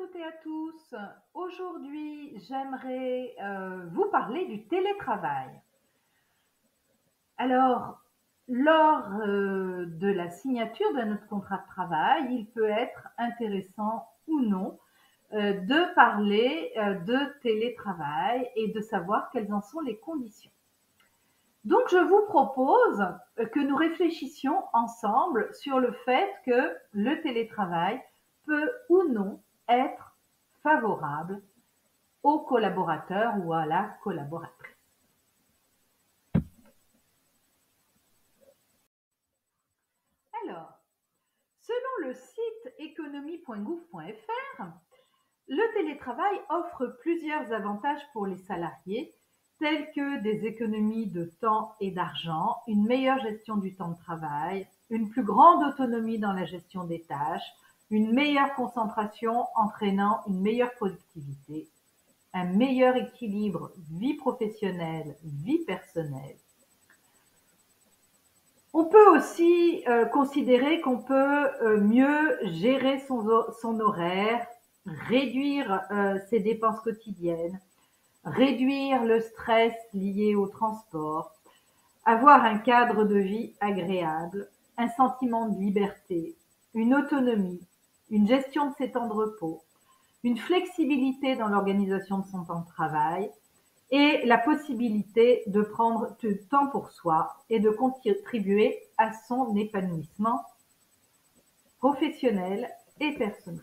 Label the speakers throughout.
Speaker 1: toutes et à tous. Aujourd'hui, j'aimerais vous parler du télétravail. Alors, lors de la signature de notre contrat de travail, il peut être intéressant ou non de parler de télétravail et de savoir quelles en sont les conditions. Donc, je vous propose que nous réfléchissions ensemble sur le fait que le télétravail peut ou non être favorable au collaborateur ou à la collaboratrice. Alors, selon le site économie.gouv.fr, le télétravail offre plusieurs avantages pour les salariés, tels que des économies de temps et d'argent, une meilleure gestion du temps de travail, une plus grande autonomie dans la gestion des tâches, une meilleure concentration entraînant une meilleure productivité, un meilleur équilibre vie professionnelle, vie personnelle. On peut aussi considérer qu'on peut mieux gérer son horaire, réduire ses dépenses quotidiennes, réduire le stress lié au transport, avoir un cadre de vie agréable, un sentiment de liberté, une autonomie, une gestion de ses temps de repos, une flexibilité dans l'organisation de son temps de travail et la possibilité de prendre du temps pour soi et de contribuer à son épanouissement professionnel et personnel.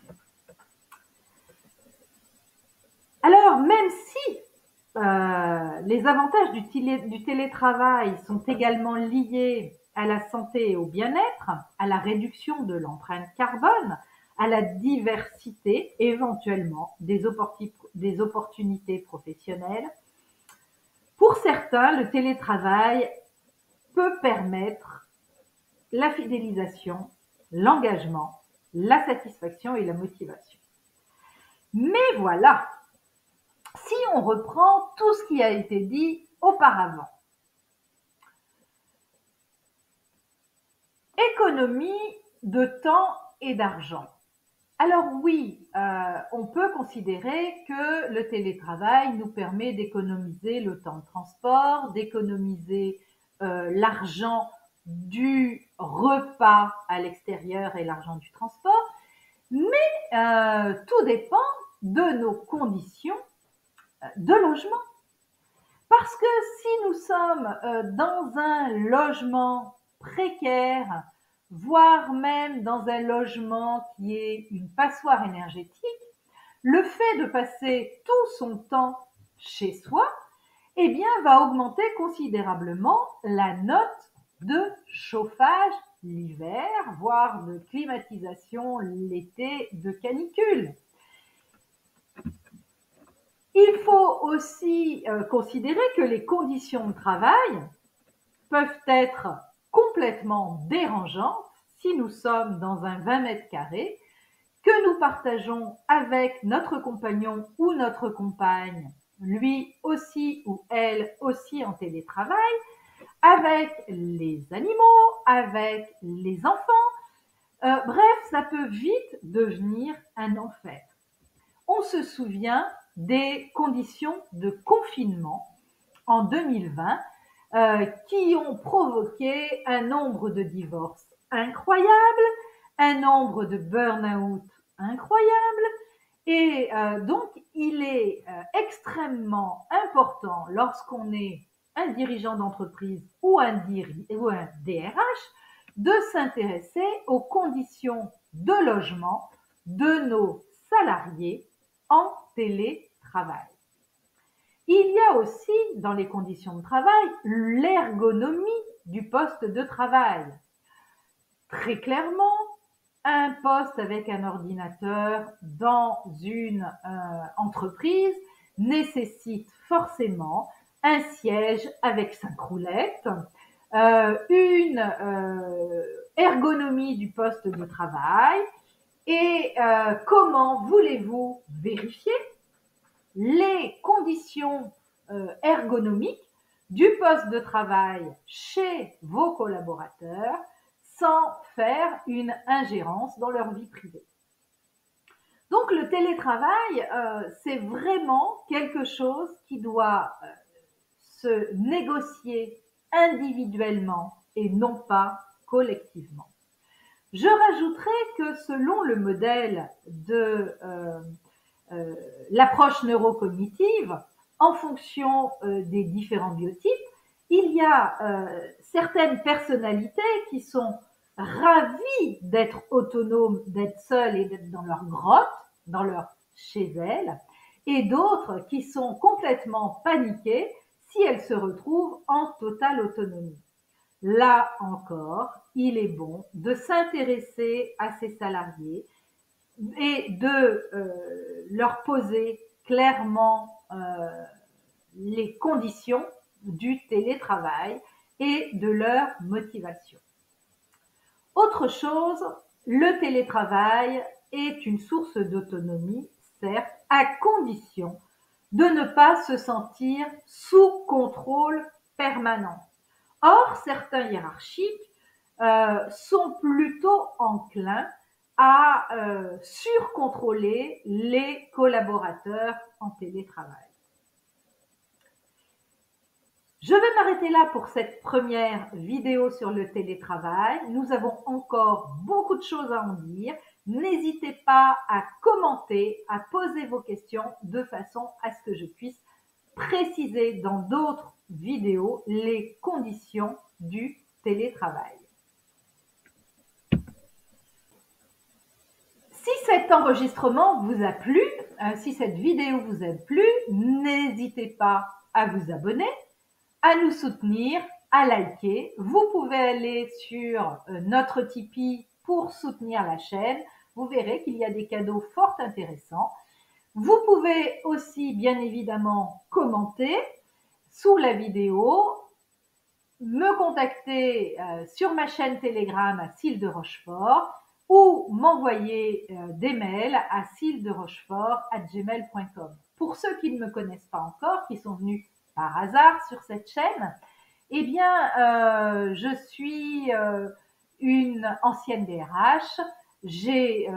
Speaker 1: Alors, même si les avantages du télétravail sont également liés à la santé et au bien-être, à la réduction de l'empreinte carbone, à la diversité, éventuellement, des opportunités professionnelles. Pour certains, le télétravail peut permettre la fidélisation, l'engagement, la satisfaction et la motivation. Mais voilà, si on reprend tout ce qui a été dit auparavant, économie de temps et d'argent. Alors oui, on peut considérer que le télétravail nous permet d'économiser le temps de transport, d'économiser l'argent du repas à l'extérieur et l'argent du transport, mais tout dépend de nos conditions de logement. Parce que si nous sommes dans un logement précaire, voire même dans un logement qui est une passoire énergétique, le fait de passer tout son temps chez soi, eh bien, va augmenter considérablement la note de chauffage l'hiver, voire de climatisation l'été de canicule. Il faut aussi considérer que les conditions de travail peuvent être complètement dérangeantes si nous sommes dans un 20 mètres carrés que nous partageons avec notre compagnon ou notre compagne, lui aussi ou elle aussi en télétravail, avec les animaux, avec les enfants. Bref, ça peut vite devenir un enfer. On se souvient des conditions de confinement en 2020 qui ont provoqué un nombre de divorces incroyable, un nombre de burn-out incroyable. Et donc, il est extrêmement important lorsqu'on est un dirigeant d'entreprise ou un DRH de s'intéresser aux conditions de logement de nos salariés en télétravail. Il y a aussi, dans les conditions de travail, l'ergonomie du poste de travail. Très clairement, un poste avec un ordinateur dans une entreprise nécessite forcément un siège avec 5 roulettes, une ergonomie du poste de travail. Et comment voulez-vous vérifier les conditions ergonomiques du poste de travail chez vos collaborateurs sans faire une ingérence dans leur vie privée? Donc le télétravail, c'est vraiment quelque chose qui doit se négocier individuellement et non pas collectivement. Je rajouterai que selon le modèle de l'approche neurocognitive, en fonction des différents biotypes, il y a certaines personnalités qui sont ravies d'être autonomes, d'être seules et d'être dans leur grotte, dans leur chez elles, et d'autres qui sont complètement paniquées si elles se retrouvent en totale autonomie. Là encore, il est bon de s'intéresser à ces salariés et de leur poser clairement les conditions du télétravail et de leur motivation. Autre chose, le télétravail est une source d'autonomie, certes, à condition de ne pas se sentir sous contrôle permanent. Or, certains hiérarchiques sont plutôt enclins à surcontrôler les collaborateurs en télétravail. Je vais m'arrêter là pour cette première vidéo sur le télétravail. Nous avons encore beaucoup de choses à en dire. N'hésitez pas à commenter, à poser vos questions de façon à ce que je puisse préciser dans d'autres vidéos les conditions du télétravail. Si cet enregistrement vous a plu, si cette vidéo vous a plu, n'hésitez pas à vous abonner, à nous soutenir, à liker. Vous pouvez aller sur notre Tipeee pour soutenir la chaîne. Vous verrez qu'il y a des cadeaux fort intéressants. Vous pouvez aussi, bien évidemment, commenter sous la vidéo, me contacter sur ma chaîne Telegram à Cille de Rochefort ou m'envoyer des mails à cillederochefort@gmail.com. Pour ceux qui ne me connaissent pas encore, qui sont venus par hasard sur cette chaîne, eh bien, je suis une ancienne DRH. J'ai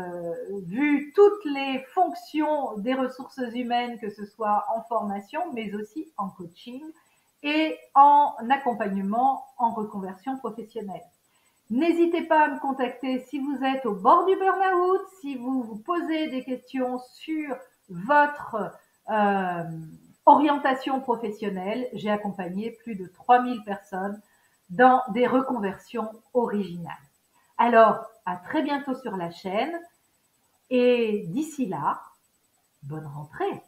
Speaker 1: vu toutes les fonctions des ressources humaines, que ce soit en formation, mais aussi en coaching et en accompagnement en reconversion professionnelle. N'hésitez pas à me contacter si vous êtes au bord du burn-out, si vous vous posez des questions sur votre orientation professionnelle. J'ai accompagné plus de 3000 personnes dans des reconversions originales. Alors, à très bientôt sur la chaîne et d'ici là, bonne rentrée!